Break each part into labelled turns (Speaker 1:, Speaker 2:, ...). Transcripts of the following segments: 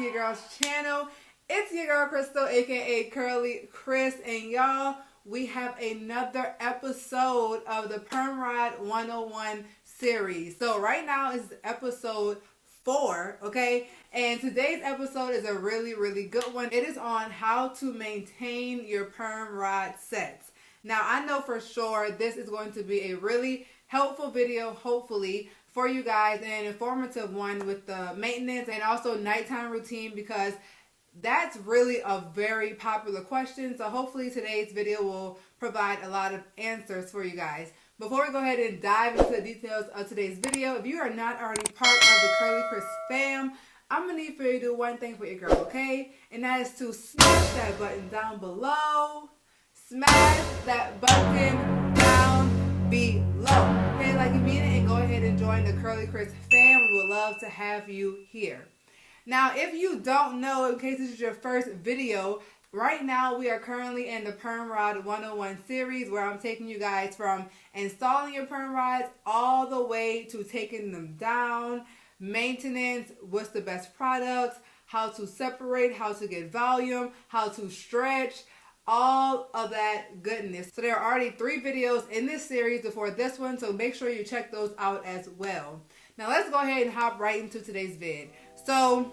Speaker 1: to your girl's channel. It's your girl Crystal, aka CurlieCrys, and y'all, we have another episode of the Perm 101 series. So right now is episode 4, okay? And today's episode is a really good one. It is on how to maintain your perm rod sets. Now I know for sure this is going to be a really helpful video, hopefully, for you guys, and an informative one with the maintenance and also nighttime routine, because that's really a very popular question. So hopefully today's video will provide a lot of answers for you guys. Before we go ahead and dive into the details of today's video, if you are not already part of the CurlieCrys fam, I'm going to need for you to do one thing for your girl, okay? And that is to smash that button down below. Smash that button down below. Okay, like you mean it, and go ahead and join the CurlieCrys fam. We would love to have you here. Now, if you don't know, in case this is your first video, right now we are currently in the Perm Rod 101 series, where I'm taking you guys from installing your perm rods all the way to taking them down, maintenance, what's the best products, how to separate, how to get volume, how to stretch, all of that goodness. So there are already 3 videos in this series before this one, so make sure you check those out as well. Now let's go ahead and hop right into today's vid. So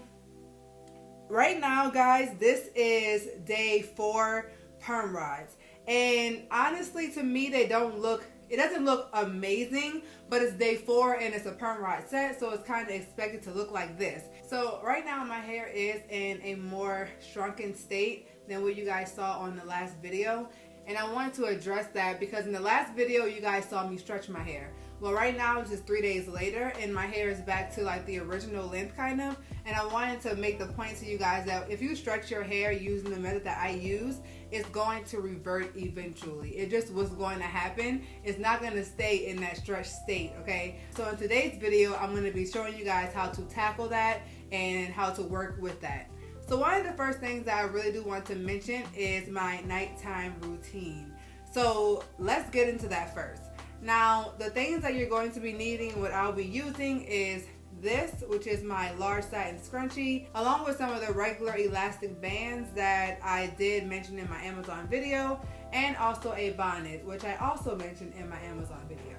Speaker 1: right now, guys, this is day 4 perm rods, and honestly, to me, it doesn't look amazing, but it's day 4 and it's a perm rod set, so it's kind of expected to look like this. So right now my hair is in a more shrunken state than what you guys saw on the last video, and I wanted to address that because in the last video you guys saw me stretch my hair. Well, right now it's just 3 days later and my hair is back to like the original length kind of, and I wanted to make the point to you guys that if you stretch your hair using the method that I use, it's going to revert eventually. It just was going to happen. It's not going to stay in that stretched state, okay? So in today's video, I'm going to be showing you guys how to tackle that and how to work with that. So one of the first things that I really do want to mention is my nighttime routine. So let's get into that first. Now, the things that you're going to be needing, what I'll be using is this, which is my large satin scrunchie, along with some of the regular elastic bands that I did mention in my Amazon video, and also a bonnet, which I also mentioned in my Amazon video.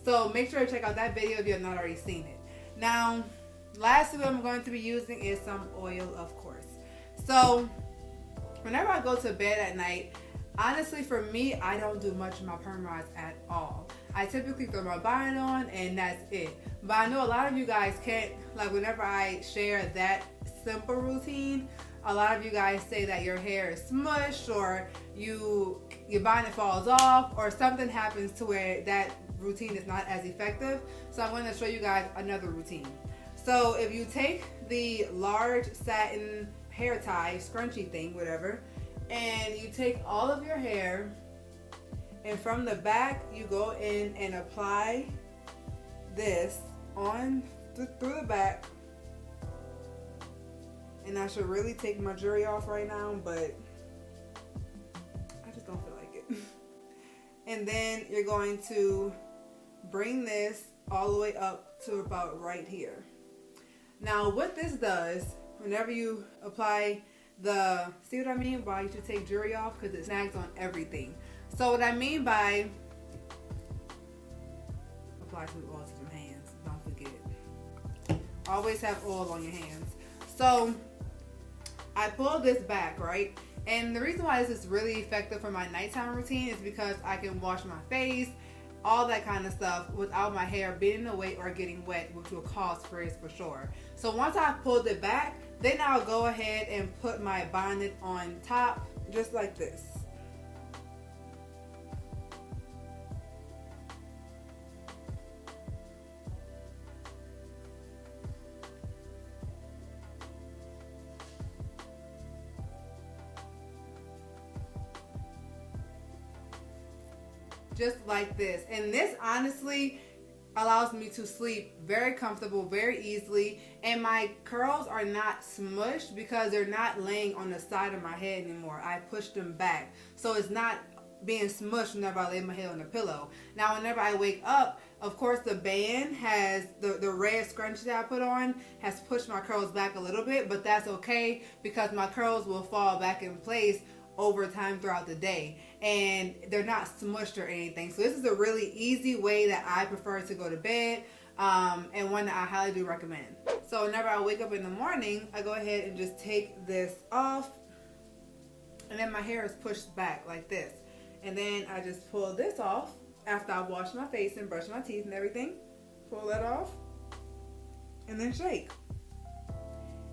Speaker 1: So make sure to check out that video if you have not already seen it. Now, lastly, what I'm going to be using is some oil, of course. So whenever I go to bed at night, honestly, for me, I don't do much of my perm rods at all. I typically throw my bonnet on and that's it. But I know a lot of you guys can't, like whenever I share that simple routine, a lot of you guys say that your hair is smushed, or your bonnet falls off, or something happens to where that routine is not as effective. So I'm going to show you guys another routine. So if you take the large satin hair tie, scrunchie thing, whatever, and you take all of your hair, and from the back you go in and apply this on through the back. And I should really take my jewelry off right now, but I just don't feel like it. And then you're going to bring this all the way up to about right here. Now what this does, whenever you apply see what I mean by you should take jewelry off, because it snags on everything. So what I mean by apply some oil to your hands, don't forget. Always have oil on your hands. So I pull this back, right? And the reason why this is really effective for my nighttime routine is because I can wash my face, all that kind of stuff, without my hair being away or getting wet, which will cause frizz for sure. So once I pulled it back, then I'll go ahead and put my bonnet on top, just like this. Just like this. And this honestly allows me to sleep very comfortable, very easily, and my curls are not smushed because they're not laying on the side of my head anymore. I pushed them back, so it's not being smushed whenever I lay my head on the pillow. Now, whenever I wake up, of course, the band has the red scrunchie that I put on has pushed my curls back a little bit, but that's okay because my curls will fall back in place over time throughout the day, and they're not smushed or anything. So this is a really easy way that I prefer to go to bed, and one that I highly do recommend. So whenever I wake up in the morning, I go ahead and just take this off, and then my hair is pushed back like this. And then I just pull this off after I wash my face and brush my teeth and everything. Pull that off and then shake.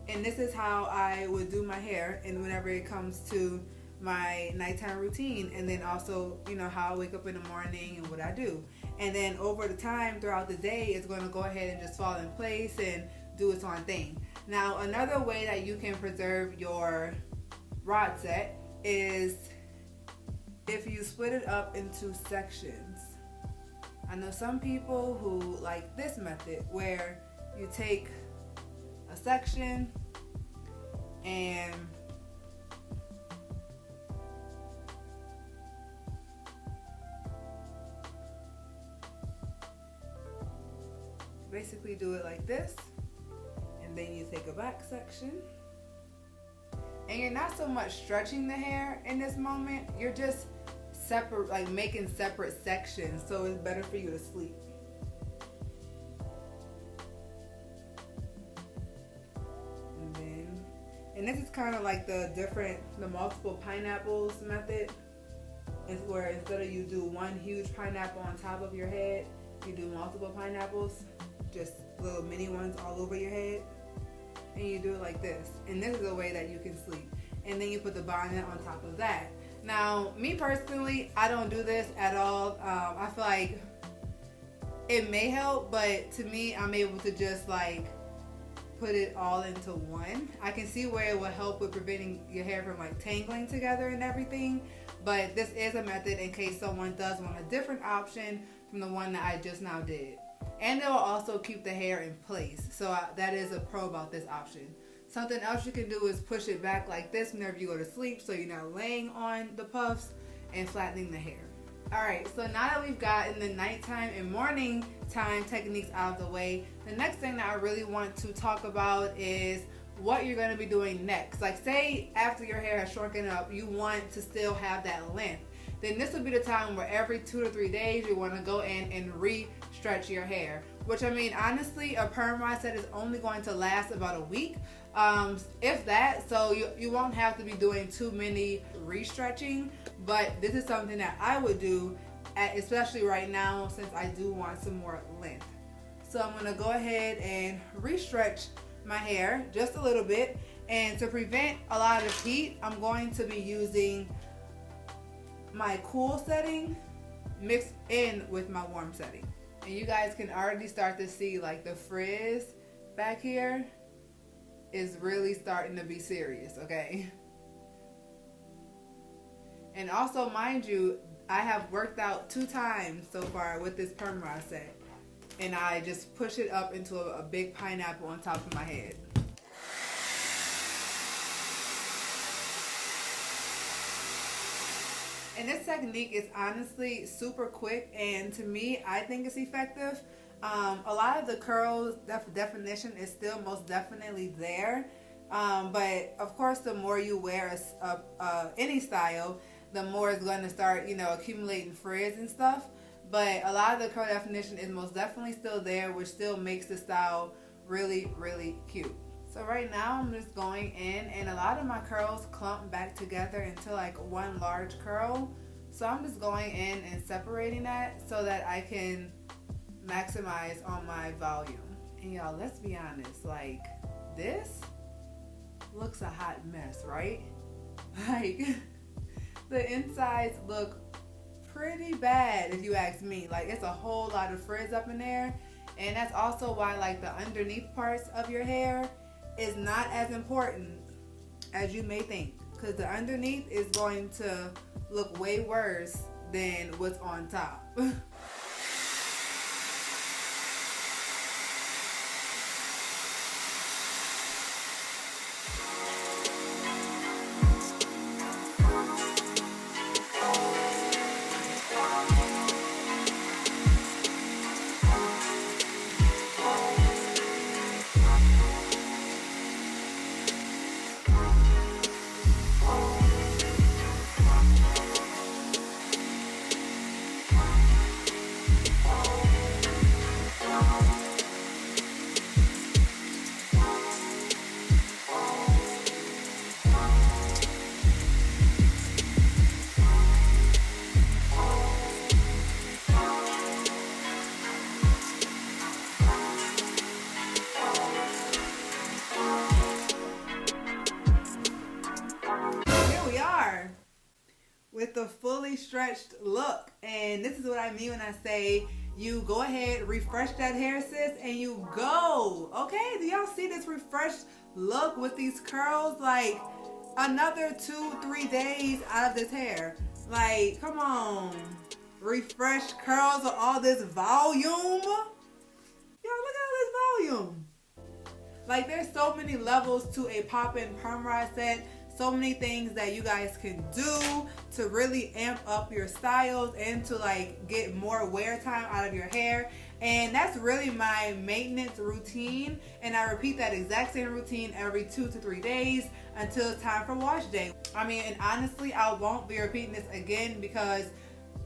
Speaker 1: And this is how I would do my hair, and whenever it comes to my nighttime routine, and then also, you know, how I wake up in the morning and what I do. And then over the time throughout the day, it's going to go ahead and just fall in place and do its own thing. Now, another way that you can preserve your rod set is if you split it up into sections. I know some people who like this method where you take a section and basically do it like this, and then you take a back section, and you're not so much stretching the hair in this moment, you're just separate, like making separate sections, so it's better for you to sleep. And this is kind of like the multiple pineapples method. It's where instead of you do one huge pineapple on top of your head, you do multiple pineapples, just little mini ones all over your head, and you do it like this. And this is a way that you can sleep. And then you put the bonnet on top of that. Now, me personally, I don't do this at all. I feel like it may help, but to me, I'm able to just like put it all into one. I can see where it will help with preventing your hair from like tangling together and everything, but this is a method in case someone does want a different option from the one that I just now did. And it will also keep the hair in place, so that is a pro about this option. Something else you can do is push it back like this whenever you go to sleep, so you're not laying on the puffs and flattening the hair. Alright, so now that we've gotten the nighttime and morning time techniques out of the way, the next thing that I really want to talk about is what you're going to be doing next. Like, say after your hair has shrunken up, you want to still have that length. Then this would be the time where every 2 to 3 days you want to go in and re-stretch your hair. Which, I mean, honestly, a perm rod set is only going to last about a week, if that. So you won't have to be doing too many re-stretching. But this is something that I would do, especially right now, since I do want some more length. So I'm going to go ahead and re-stretch my hair just a little bit. And to prevent a lot of heat, I'm going to be using my cool setting mixed in with my warm setting. And you guys can already start to see like the frizz back here is really starting to be serious, okay? And also, mind you, I have worked out 2 times so far with this perm rod set, and I just push it up into a big pineapple on top of my head. And this technique is honestly super quick, and to me, I think it's effective. A lot of the curls definition is still most definitely there, but of course, the more you wear any style, the more it's going to start, accumulating frizz and stuff. But a lot of the curl definition is most definitely still there, which still makes the style really, really cute. So right now I'm just going in, and a lot of my curls clump back together into like one large curl. So I'm just going in and separating that so that I can maximize on my volume. And y'all, let's be honest, like this looks a hot mess, right? Like the insides look pretty bad if you ask me. Like, it's a whole lot of frizz up in there, and that's also why like the underneath parts of your hair is not as important as you may think, because the underneath is going to look way worse than what's on top. with the fully stretched look. And this is what I mean when I say you go ahead, refresh that hair, sis, and you go. Okay, do y'all see this refreshed look with these curls? Like another 2-3 days out of this hair. Like, come on. Refresh curls with all this volume. Yo, look at all this volume. Like, there's so many levels to a pop-in perm rod set. So many things that you guys can do to really amp up your styles and to like get more wear time out of your hair. And that's really my maintenance routine. And I repeat that exact same routine every 2 to 3 days until it's time for wash day. I mean, and honestly, I won't be repeating this again because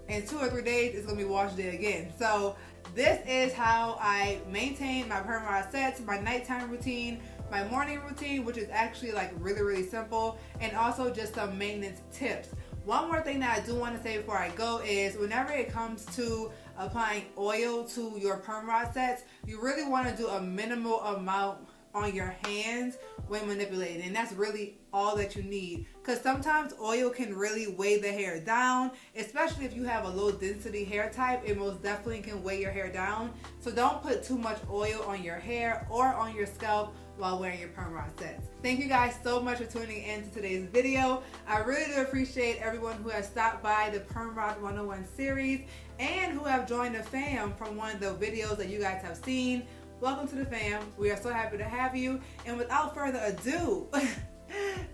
Speaker 1: in 2 or 3 days, it's gonna be wash day again. So this is how I maintain my perm rod sets, my nighttime routine, my morning routine, which is actually like really simple, and also just some maintenance tips. One more thing that I do want to say before I go is whenever it comes to applying oil to your perm rod sets, you really want to do a minimal amount on your hands when manipulating, and that's really all that you need, because sometimes oil can really weigh the hair down, especially if you have a low density hair type. It most definitely can weigh your hair down. So don't put too much oil on your hair or on your scalp while wearing your perm rod sets. Thank you guys so much for tuning in to today's video. I really do appreciate everyone who has stopped by the Perm Rod 101 series and who have joined the fam from one of the videos that you guys have seen. Welcome to the fam. We are so happy to have you. And without further ado,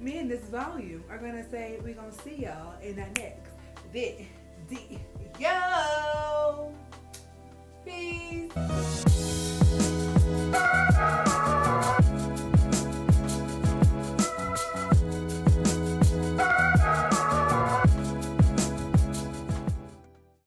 Speaker 1: me and this volume are gonna say we're gonna see y'all in that next video. Peace.